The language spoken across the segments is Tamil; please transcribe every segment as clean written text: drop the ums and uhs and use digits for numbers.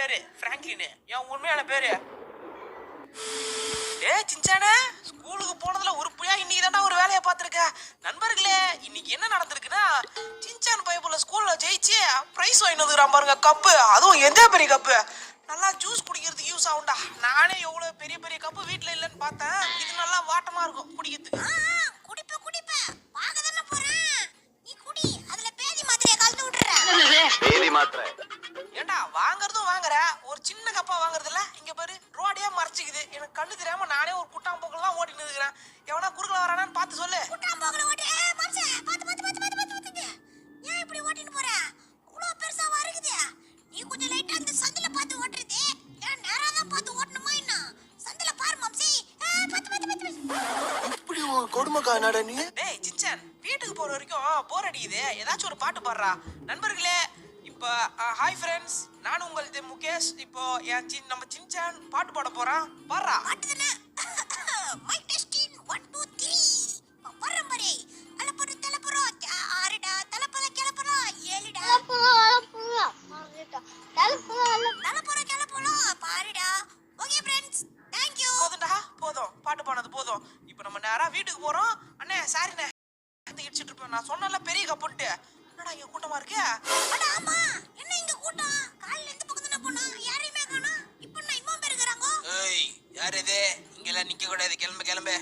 பேரு பிராங்க்லின். என் உண்மையான பேரு. டேய் சின்சானே, ஸ்கூலுக்கு போனதுல உருப்படியா இன்னைக்கு தான்டா ஒரு வேலையை பார்த்துருக்க. நண்பர்களே, இன்னைக்கு என்ன நடந்திருக்குன்னா, சின்சான் பைபிள்ல ஸ்கூல்ல ஜெயிச்சு பிரைஸ் வாங்கிட்டு வந்துக்கிறான் பாருங்க, கப்பு. அதுவும் எந்த பெரிய கப்பு, நல்லா ஜூஸ் குடிக்கிறதுக்கு யூஸ் ஆகும்டா. நானே எவ்வளவு பெரிய பெரிய கப்பு வீட்டுல இல்லைன்னு பார்த்தேன். இது நல்லா வாட்டமா இருக்கும் குடிக்கிறதுக்கு. ஏண்டா வாங்குறதும் வாங்குற, ஒரு சின்ன கப்பா வாங்குறது இல்ல. இங்க பாரு, ரோடே மறைச்சிக்குது. எனக்கு கண்ணு தெரியாம நானே ஒரு குட்டாம்போக்கில் தான் ஓட்டிட்டு இருக்கிறேன். எவனா குறுக்கல வரானான்னு பார்த்து சொல்லு. குட்டாம்போக்கில் ஓட்டி ஏன் இப்படி ஓட்டிட்டு போற? இவ்வளவு பெருசா வருகுது. நீ கொஞ்சம் லைட்டா அந்த சந்தில பார்த்து ஓட்டுறது. ஏன் நேரா தான் பார்த்து ஓட்டணுமா என்ன? சந்தில பாரு மாம்சி. இப்படி கொடுமைக்கா நடா நீ. டேய் சின்சான், வீட்டுக்கு போற வரைக்கும் போர் அடிக்குது. ஏதாச்சும் ஒரு பாட்டு பாடுறா. நண்பர்களே, இப்போ ஹாய் ஃப்ரெண்ட்ஸ், நான் உங்கள் முகேஷ். இப்போ நம்ம சின்சான் பாட்டு பாட போறான். பாடுறா. பாட்டுதானே? Mic testing 1 2 3. வரம்பரே அலப்பற தலப்பற ஆறுடா தலப்பற கிளப்பற ஏழுடா தலப்பற கிளப்பற பாருடா. Okay friends, thank you. போதும்டா, போதும். பாட்டு பாடுனது போதும். இப்போ நம்ம நேரா வீட்டுக்கு போறோம். அண்ணே சாரிண்ணே, இடிச்சிட்டு இருப்பேன். நான் சொன்னல பெரிய கப்புன்ட்டு. என்னடா இங்க கூட்டமா இருக்கு? அட ஆமா, என்ன இங்க கூட்டம்? காலையில இந்த பக்கம் தான போனா, யாரையுமே காணோம். இப்போ நான் இம்மா பேர் இருக்கறாங்க. ஏய், யார் இது? இங்கெல்லாம் நிக்க கூடாது. கிளம்பு கிளம்பு.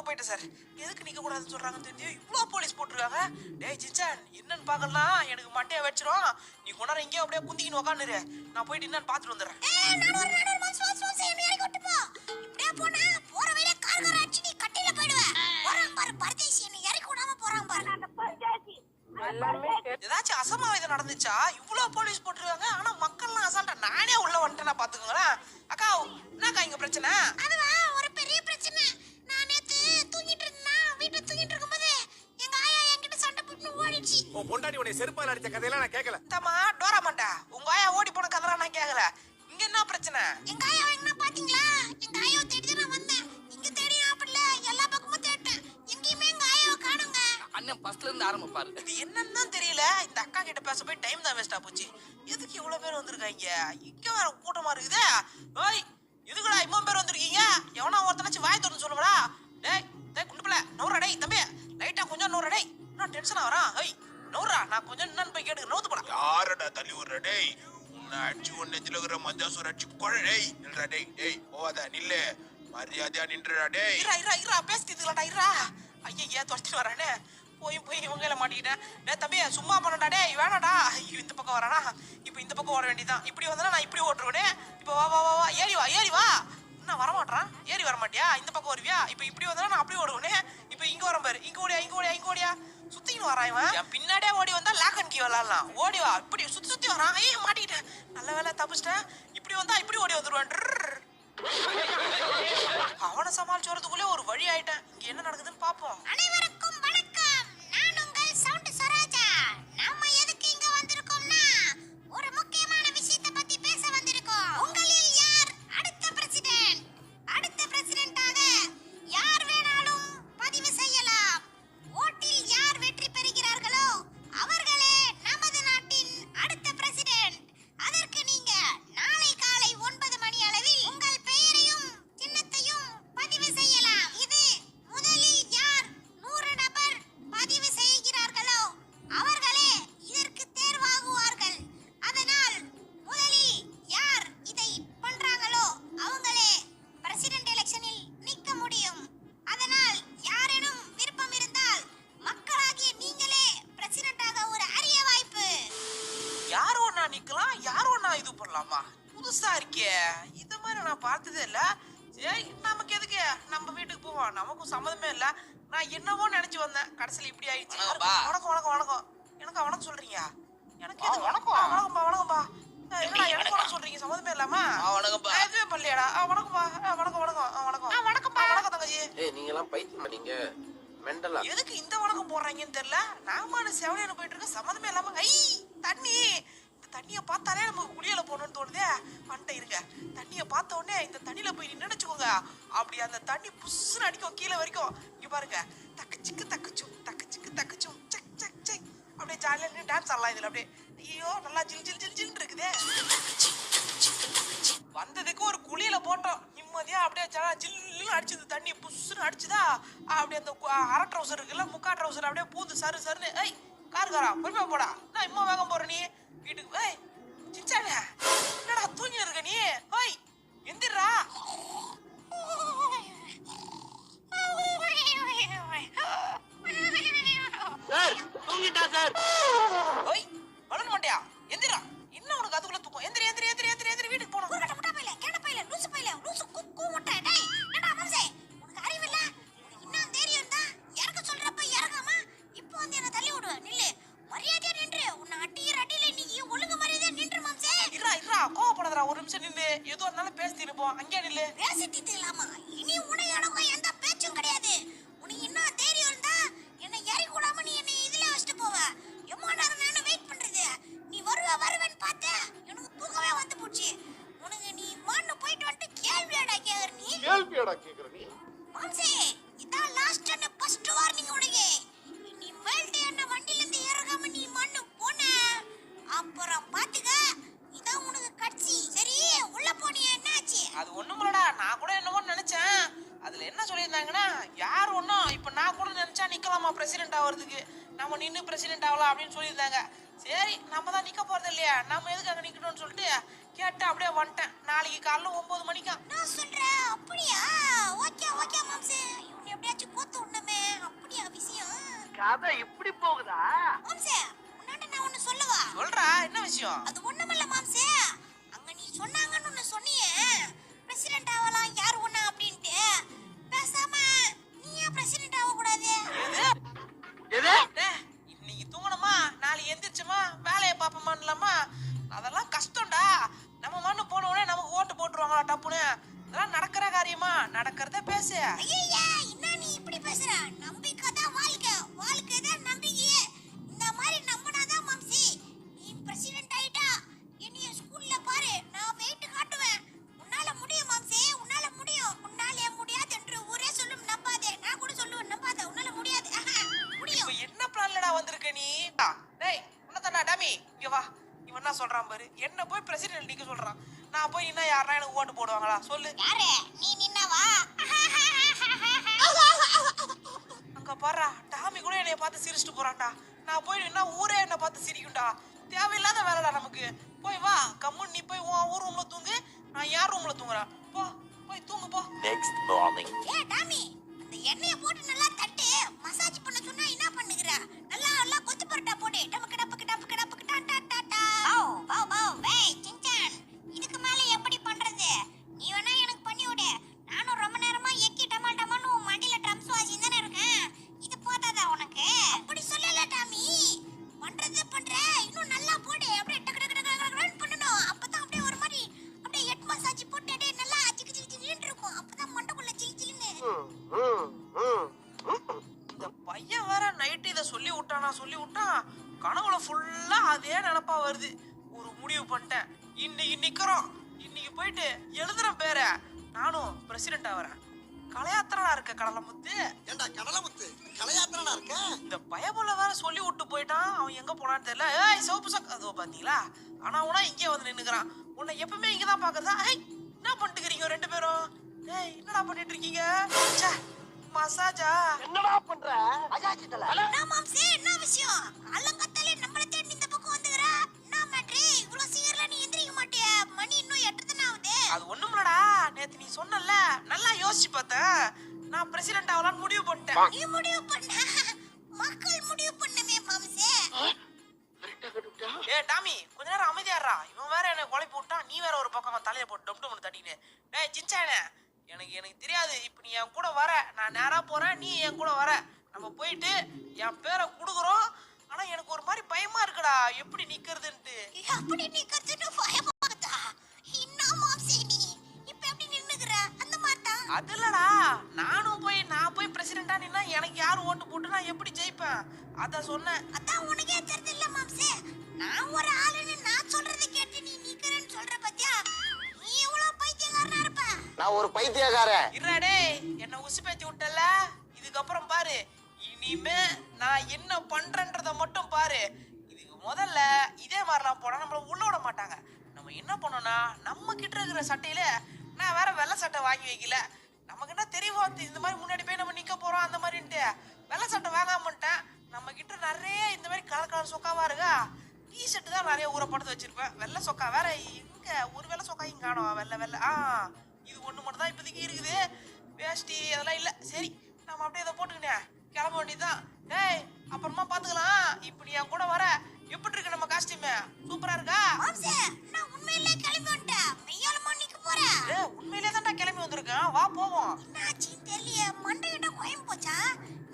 போயிட்டு சார். எதுக்கு நிக்க கூடாதுன்னு சொல்றாங்கன்னு தெரிஞ்சு இவ்ளோ போலீஸ் போட்டுருக்காங்க. டேய் சின்சான், என்னன்னு பார்க்கலாம். எனக்கு மண்டையை வெச்சிரும். நீ கொண்டார இங்கே அப்படியே குந்திக்கின்னு உட்காந்துரு. நான் போயிட்டு என்னன்னு பார்த்துட்டு வந்துடுறேன். ஏய் நானூறு மாஸ் என்ன ஏறி கொட்டு போ. இப்படியே போனா போற வழியில கார்கார அடிச்சு நீ கட்டில போய்டுவே. போறான் பாரு பரதேசி, என்ன ஏறி கூடாம போறான் பாரு. அந்த பரதேசி ஏதாச்சும் அசம்பாவிதம் நடந்துச்சா? இவ்ளோ போலீஸ் போட்டுருக்காங்க. ஆனா மக்கள்லாம் அசால்ட்டா. நானே உள்ள வந்துட்டேன்னா பாத்துக்கோங்களேன். அக்கா, என்னக்கா இங்க பிரச்சனை? அதுவா ஒரு பெரிய பிரச்சனை. நான் நேத்து தூங்கிட்டு இருந்தேன். வீட்டுல தூங்கிட்டு இருக்கும்போது எங்க ஆயா என்கிட்ட சண்டை போட்டு ஓடிடுச்சு. உன் பொண்டாட்டி உன்னை செருப்பால அடிச்ச கதையெல்லாம் நான் கேட்கல. தம்மா டோரா மாட்டா, உங்க ஆயா ஓடி போன கதைலாம் நான் கேட்கல. இங்க என்ன பிரச்சனை? எங்க ஆயா என்ன பாத்தீங்களா? எங்க ஆயாவை தேடி நான் வந்தேன். இங்க தேடி ஆப்படல, எல்லா பக்கமும் தேடிட்டேன். எங்கேயுமே எங்க ஆயாவை காணுங்க. அண்ணன் ஃபர்ஸ்ட்ல இருந்து ஆரம்பிப்பாரு. இது என்னன்னு தான் தெரியல. இந்த அக்கா கிட்ட பேச போய் டைம் தான் வேஸ்டா போச்சு. எதுக்கு இவ்வளவு பேர் வந்திருக்காங்க? இங்க வேற கூட்டமா இருக்குது. ஓய், எதுக்குடா இவ்வளவு பேர் வந்திருக்கீங்க? எவனா ஒருத்தனாச்சும் வாய் திறந்து சொல்லுவடா. டேய் டேய் குண்டுப்பல, நவுறா. டேய் தம்பி, லைட்டா கொஞ்சம் நவுறா. டேய் நான் டென்ஷனா வரான். ஏய் நவுறா, நான் கொஞ்சம் என்னன்னு போய் கேட்டு நவுத்து போடா. யாரடா தள்ளி விடுற? டேய் உன்னை அடிச்சு உன் நெஞ்சில இருக்கிற மஞ்சாசூர் அடிச்சு கொழ. டேய் நில்றா. டேய் டேய் போவாத, நில்லு. மரியாதையா நின்றுடா. டேய் இரா பேசிட்டு இரா. ஐயா துரத்தி வரானே. போய் இவங்கள மாட்டிக்கிட்டேன். டே தம்பி, சும்மா பண்ணடா. டேய் வேணாடா. ஐயோ, இந்த பக்கம் வரானா? இப்போ இந்த பக்கம் ஓட வேண்டியதான். இப்படி வந்தா நான் இப்படி ஓட்டுருவேனே. இப்போ வா வா வா வா, ஏறி வா. என்ன வரமாட்டான்? ஏறி வர மாட்டியா? இந்த பக்கம் வருவியா? இப்போ இப்படி வந்தா நான் அப்படி ஓடுவேனே. இப்போ இங்க வர பாரு. இங்க ஓடியா சுத்தின்னு வரான் இவன். என் பின்னாடியே ஓடி வந்தா லாக் அண்ட் கீ விளாடலாம். ஓடி வா. இப்படி சுத்தி வரான். ஐயோ மாட்டிக்கிட்டேன். நல்ல வேலை தப்பிச்சிட்டேன். இப்படி வந்தா இப்படி ஓடி வந்துருவான். அவனை சமாளிச்சு வரதுக்குள்ளே ஒரு வழி ஆயிட்டேன். இங்க என்ன நடக்குதுன்னு பாப்போம். அனைவருக்கும் வணக்கம். நான் உங்கள் சவுண்ட் சரோஜா. நாம எதுக்கு இங்க வந்திருக்கோம்னா, ஒரு முக்கியமான விஷயத்தை பத்தி பேச வந்திருக்கோம். உங்களில் யார் அடுத்த பிரசிடென்ட்? அடுத்த பிரசிடென்ட்டாக யார் வேணாலும் பதிவு செய்யலாம். ஓட்டில் யார் வெற்றி பெறுகிறார்களோ அவர்களே நமது நாட்டின் அடுத்த பிரசிடென்ட். அதற்கு நீங்க நாளை காலை 9 மணி அளவில் உங்கள் பெயரையும் சின்னத்தையும் பதிவு செய்யலாம். இது முதலில் யார் 100 நபர் பதிவு செய்கிறார்களோ அவர்களே இதற்கு தேர்வாகுவார்கள். அதனால் முதலில் யார் இதை பண்றாங்களோ அவங்களே பிரசிடென்ட் எலெக்ஷனில் நிக்க முடியும். அதனால் யாரேனும் விருப்பம் இருந்தால் மக்களாகிய நீங்களே பிரசிடென்ட்டாக ஒரு அரிய வாய்ப்பு. யாரோ நான் நிக்கலாம், யாரோ நான் இது பண்ணலாமா? புதுசா இருக்கே. இந்த மாதிரி நான் பார்த்ததே இல்ல. சரி, நமக்கு எதுக்கு? நம்ம வீட்டுக்கு போவோம். நமக்கும் சம்மதமே இல்ல. நான் என்னவோ நினைச்சு வந்தேன். கடைசியில இப்படி ஆயிடுச்சு. வணக்கம். எனக்கு வணக்கம் சொல்றீங்க? எனக்கு எது வணக்கம்பா. என்னடா எனக்கு வணக்கம் சொல்றீங்க? சம்மதமே இல்லாம எதுவுமே பண்ணலையாடா? வணக்கம் தங்கச்சி. ஏய் நீங்க எல்லாம் பைத்தியமா? நீங்க மெண்டலா? எதுக்கு இந்த வணக்கம் போடுறாங்கன்னு தெரியல. நாம செவனையான போயிட்டு இருக்க, சம்மதமே இல்லாம. ஐ தண்ணி, இந்த தண்ணியை பார்த்தாலே நமக்கு குளியல போகணும்னு தோணுதே. வந்துட்டு இருங்க. தண்ணியை பார்த்த உடனே இந்த தண்ணியில போய் நினைச்சுக்கோங்க. அப்படி அந்த தண்ணி புஷ்ஷுன்னு அடிக்கும் கீழே வரைக்கும். இங்க பாருங்க, தக்கச்சிக்கு தக்கச்சும் சக் சக் சக் அப்படியே ஜாலியா டான்ஸ் டான்ஸ் ஆடலாம் இதுல அப்படியே. ஐயோ நல்லா ஜில் ஜில் ஜில் ஜில் இருக்குதே. வந்ததுக்கு ஒரு குழியில போட்டோம் நிம்மதியா அப்படியே ஜில்லுன்னு அடிச்சது தண்ணி புஷ்ஷுன்னு அடிச்சுதா அப்படியே அந்த அரை ட்ரௌசர் இருக்குல்ல முக்கா ட்ரௌசர் அப்படியே பூந்து சரு சருன்னு ஏய் காருக்காரா பொறுமையா போடா நான் இம்மா வேகம் போற நீ வீட்டுக்கு ஏய் சிச்சானே என்னடா தூங்கி இருக்க நீ ஓய் எந்திரா சார் தூங்கிட்டா சார். ஓய் வளர மாட்டியா எந்திரா என்ன உனக்கு அதுக்குள்ள தூக்கம் எந்திரி எந்திரி எந்திரி எந்திரி எந்திரி வீட்டுக்கு போணும் ஒரு கட்ட முட்டா பையில கேட்ட பையில லூசு குக்கு முட்டை டேய் என்னடா மாம்சே உனக்கு அறிவு இல்ல இன்னும் தைரியம் தான் இறக்க சொல்றப்ப இறங்காம இப்போ வந்து என்ன தள்ளி விடு நில்லு மரியாதையா நின்று உன்னை அடியில நீ ஒழுங்கு மரியாதையா நின்று மாம்சே இருடா கோவப்படாதடா ஒரு நிமிஷம் நின்னு ஏதோ இருந்தாலும் பேசிட்டு இருப்போம் அங்கே நில்லு பேசிட்டு இல்லாமா இனி உன்னை எனக்கும் எந்த பேச்சும் கிடையாது உனக்கு இன்னும் தைரியம் இருந்தா என்ன இறக்கி கூடாம நீ என்ன இதுல வச்சுட்டு போவ எவ்வளவு நேரம் நானும் வெயிட் பண்றது நீ வருவேன்னு பார்த்தேன் எனக்கு தூக்கமே வந்து போச்சு உனக்கு நீ மான்னு போயிட்டு வந்துட்டு கேள்வியாடா கேக்குற நீ கேள்வியாடா கேக்குற நீ? மாம்சே இதான் லாஸ்ட் அண்ட் ஃபர்ஸ்ட் வார்னிங் உனக்கு நீ மேல்ட்ட என்ன வண்டில இருந்து இறங்காம நீ மண்ணு போன அப்புறம் பாத்துக்க இதான் உனக்கு கட்சி சரி உள்ள போனியா என்னாச்சு அது ஒண்ணுமில்லடா நான் கூட என்னமோ நினைச்சேன் அதுல என்ன சொல்லியிருந்தாங்கன்னா யார் ஒன்றும் இப்போ நான் கூட நினைச்சா நிக்கலாமா பிரசிடென்ட் ஆகிறதுக்கு நம்ம நின்று பிரசிடென்ட் ஆகலாம் அப்படின்னு சொல்லியிருந்தாங்க சரி நம்ம தான் நிக்க போறது இல்லையா நம்ம எதுக்கு அங்கே நிக்கணும்னு சொல்லிட்டு கேட்டு அப்படியே வந்துட்டேன் நாளைக்கு காலைல 9 மணிக்கா நான் சொல்றேன் அப்படியா ஓகே மாம்சே இவனை எப்படியாச்சும் கோத்து விடணுமே அப்படியா விஷயம் கதை இப்படி போகுதா? மாம்சே உன்னாண்ட நான் ஒண்ணு சொல்லவா சொல்றா என்ன விஷயம் அது ஒண்ணுமில்ல மாம்சே அங்க நீ சொன்னாங்கன்னு ஒண்ணு சொன்னியே பிரசிடென்ட் ஆகலாம் யார் ஒண்ணா அப்படின்ட்டு பேசாம நீ ஏன் பிரசிடென்ட் ஆக கூடாது எது? டேய், இன்னைக்கு தூங்கணுமா நாளைக்கு எந்திரிச்சோமா வேலையை பார்ப்போமான்லாமா அதெல்லாம் கஷ்டம்டா நம்ம மண்ணு போன உடனே நமக்கு ஓட்டு போட்டுருவாங்களா டப்புன்னு இதெல்லாம் நடக்கிற காரியமா நடக்கிறத பேசு ஐயா என்ன நீ இப்படி பேசுற நம்பிக்கை தான் வாழ்க்கை தான் நம்பிக்கையே இந்த மாதிரி நம்பினாதான் மாம்சி நீ பிரசிடென்ட் ஆயிட்டா என்னைய ஸ்கூல்ல பாரு நான் வெயிட் காட்டுவேன் உன்னால முடியும் மாம்சி உன்னால முடியும் உன்னால முடியாது என்று ஊரே சொல்லும் நம்பாதே நான் கூட சொல்லுவேன் நம்பாத உன்னால முடியாது முடியும் இப்ப என்ன பிளான்லடா வந்திருக்க நீ டேய் உன்னதான்டா டாமி இங்க வா இவன் என்ன சொல்றான் பாரு என்ன போய் பிரசிடென்ட் நிக்க சொல்றான் நான் போய் இன்னும் யாரா எனக்கு ஓட்டு போடுவாங்களா சொல்லு யாரு நீ நின்னவா அங்க பாருடா டாமி கூட என்னைய பார்த்து சிரிச்சிட்டு போறான்டா நான் போய் நின்னா ஊரே என்ன பார்த்து சிரிக்கும்டா தேவையில்லாத வேலைடா நமக்கு போய் வா கம்முன்னு நீ போய் உன் ஊர் ரூம்ல தூங்கு நான் யார் ரூம்ல தூங்குறேன் போய் தூங்கு போ Next morning. ஏ டாமி அந்த எண்ணெயை போட்டு நல்லா தட்டு மசாஜ் பண்ண சொன்னா என்ன பண்ணுகிற நல்லா கொத்து பரோட்டா போடு டமக்கு டான் டான் டான் டான் பாவ் வேய் சின்சான் இதுக்கு மேல எப்படி பண்றது நீ வேணா எனக்கு பண்ணி விடு நானும் ரொம்ப நேரமா எக்கி டமால்னு மண்டில ட்ரம்ஸ் வாசின்னு தானே இருக்கேன் இது போதாதா உனக்கு அப்படி சொல்லல டாமி பண்ற இன்னும் நல்லா போடு அப்படியே டக்கு டக்கு டக்கு பண்ணணும் அப்பதான் அப்படியே ஒரு மாதிரி அப்படியே ஹெட் மசாஜ் போட்டு அப்படியே நல்லா சிக்கு சிக்கு சிக்குன்னு இருக்கும் அப்பதான் மண்டக்குள்ள சிலு சிலுன்னு இந்த பையன் வேற நைட்டு இதை சொல்லி விட்டான் கனவுல ஃபுல்லா அதே நினப்பா வருது ஒரு முடிவு பண்ணிட்டேன் இன்னைக்கு நிக்கிறோம் இன்னைக்கு போயிட்டு எழுதுறேன் பேரை நானும் பிரசிடென்ட் ஆகிறேன் கலையாத்திரனா இருக்க கடலமுத்து ஏண்டா கடலமுத்து கலையாத்திரனா இருக்க? இந்த பயபுள்ள வேற சொல்லி விட்டு போயிட்டான் அவன் எங்க போனான்னு தெரியல ஏய் சிவப்பு சக் அதோ பாத்தீங்களா ஆனா உனா இங்கே வந்து நின்னுக்கிறான் உன்னை எப்பவுமே இங்கதான் பாக்குறதா ஏய் என்ன பண்ணிட்டுக்கிறீங்க ரெண்டு பேரும் ஏய் என்னடா பண்ணிட்டு இருக்கீங்க ச்சே, மசாஜா என்னடா பண்ற? அஜாச்சி தல. என்ன மாம்சே என்ன விஷயம் அலங்கத்தாலே நம்மள தேடி இந்த பக்கம் வந்துங்கற என்ன மேட்ரே இவ்வளவு சீக்கிரமா நீ எந்திரிக்க மாட்டிய மணி இன்னும் 8 தான ஆகுது அது ஒண்ணுமில்லடா நேத்து நீ சொன்னல நல்லா யோசிச்சு பார்த்தேன் நான் பிரசிடென்ட் ஆகலாம்னு முடிவு பண்ணிட்டேன் நீ முடிவு பண்ண மக்கள் முடிவு பண்ணமே மாம்சே ஏய் டாமி கொஞ்ச நேரம் அமைதியாடுறா இவன் வேற என்ன குழப்பி விட்டான் நீ வேற ஒரு பக்கம் அவன் தலையில போட்டு டம் டம் தட்டினே டேய் சின்சானே எனக்கு தெரியாது இப்ப நீ என் கூட வர நான் நேரா போறேன் நீ என் கூட வர நம்ம போயிட்டு என் பேரை குடுக்குறோம் ஆனா எனக்கு ஒரு மாதிரி பயமா இருக்குடா எப்படி நிக்கிறதுன்ட்டு அப்படி நீ கத்துட்டு பயமாதா என்ன மாம்சே நீ இப்ப எப்படி நின்னுங்கற அந்த மாதிரி தான் அது இல்லடா நான் போய் பிரசிடென்டா நின்னா எனக்கு யார் ஓட்டு போட்டு நான் எப்படி ஜெயிப்பேன் அத சொன்னேன் அதான் உனக்கே தெரியல மாம்சே நான் ஒரு ஆளுன்னு நான் சொல்றதை கேட்டு நீ நிக்கறேன்னு சொல்ற பத்தியா நீ எவ்வளவு பைத்தியக்காரனா இருப்ப நான் ஒரு பைத்தியக்காரன். இருடா டேய் என்ன உசு பேத்தி விட்டல இதுக்கப்புறம் பாரு இனிமே நான் என்ன பண்றேன்றத மட்டும் பாரு இதுக்கு முதல்ல இதே மாதிரிலாம் போனா நம்மள உள்ள விட மாட்டாங்க. நம்ம என்ன பண்ணோம்னா நம்ம கிட்ட இருக்கிற சட்டையில நான் வேற வெள்ளை சட்டை வாங்கி வைக்கல. நமக்கு என்ன தெரியுமோ இந்த மாதிரி முன்னாடி போய் நம்ம நிக்க போறோம் அந்த மாதிரின்ட்டு வெள்ளை சட்டை வாங்காமட்டேன். நம்ம கிட்ட நிறைய இந்த மாதிரி கலர் கலர் சொக்காவா இருக்கா. டிஷர்ட் தான் நிறைய ஊற படுத்து வச்சிருப்பேன். வெள்ளை சொக்கா வேற எங்க ஒரு வெள்ளை சொக்காயும் காணோம். வெள்ளை வெள்ளை இது ஒண்ணு மட்டும் தான் இப்போதைக்கு இருக்குது. வேஷ்டி அதெல்லாம் இல்ல. சரி நம்ம அப்படியே இதை போட்டுக்கினேன் கிளம்ப வேண்டியதுதான். டேய் அப்புறமா பாத்துக்கலாம். இப்படி என் கூட வர எப்படி இருக்கு நம்ம காஸ்டியூம்? சூப்பரா இருக்கா? மாம்சே நான் உண்மையிலே கிளம்பி வந்துட்டேன். மெய்யாலுமா நிக்க போறேன். உண்மையிலே தான்டா கிளம்பி வந்திருக்கேன். வா போவோம். என்னாச்சு தெரியல, மண்டையிட்ட கோயம் போச்சா?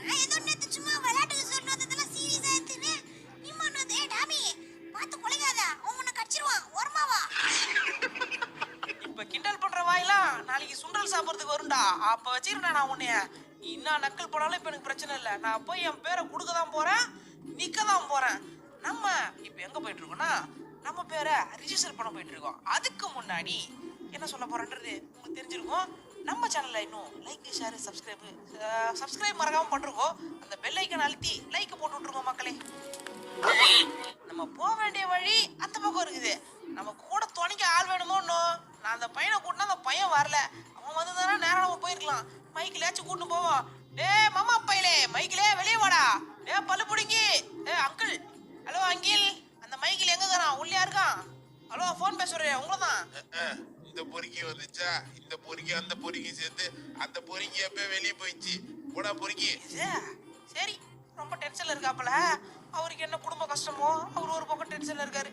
நான் ஏதோ நேத்து சும்மா விளையாட்டுக்கு சொன்னதெல்லாம் சீரியஸா எடுத்துன்னு நீ மன்னதே டாமி பார்த்து கொலைகாத, அவன் உன்னை கடிச்சிருவான். ஓரமாவா இப்ப கிண்டல் பண்ற வாயெல்லாம் நாளைக்கு சுண்டல் சாப்பிடறதுக்கு வரும்டா. அப்ப வச்சிருந்தேன் நான் உன்னைய. நீ என்ன நக்கல் போனாலும் இப்ப எனக்கு பிரச்சனை இல்லை. நான் போய் என் பேரை கொடுக்க தான் போறேன், நிக்க தான் போறேன். நம்ம இப்ப எங்க போயிட்டு இருக்கோம்னா நம்ம பேரை ரிஜிஸ்டர் பண்ண போயிட்டு இருக்கோம். அதுக்கு முன்னாடி என்ன சொல்ல போறேன்றது உங்களுக்கு தெரிஞ்சிருக்கும். நம்ம சேனல்ல இன்னும் லைக் ஷேர் சப்ஸ்கிரைப் மறக்காம பண்றோம். அந்த பெல் ஐக்கன் அழுத்தி லைக் போட்டு விட்டுருக்கோம் மக்களே. நம்ம போக வேண்டிய வழி அந்த பக்கம் இருக்குது. நம்ம கூட துணைக்க ஆள் வேணுமோ இன்னும். நான் அந்த பையனை கூட்டினா அந்த பையன் வரல. அவன் வந்ததுனா நேரம் நம்ம போயிருக்கலாம். மைக்கிலேயாச்சும் கூட்டு போவோம். டே மாமா பையலே மைக்கிலே வெளியே வாடா. டே பல்லு பிடிங்கி. அங்கிள் ஹலோ அங்கிள் அந்த மைக்கில் எங்க இருக்கான்? உள்ளே இருக்கான். ஹலோ ஃபோன் பேசுறேன் உங்களை தான். இந்த பொறுக்கி வந்துச்சா? இந்த பொறுக்கி அந்த பொறுக்கி சேர்த்து அந்த பொறுக்கி எப்ப வெளியே போயிடுச்சு. போடா பொறுக்கி. சரி ரொம்ப டென்ஷன்ல இருக்காப்பல. அவருக்கு என்ன குடும்ப கஷ்டமோ அவர் ஒரு பக்கம் டென்ஷன்ல இருக்காரு.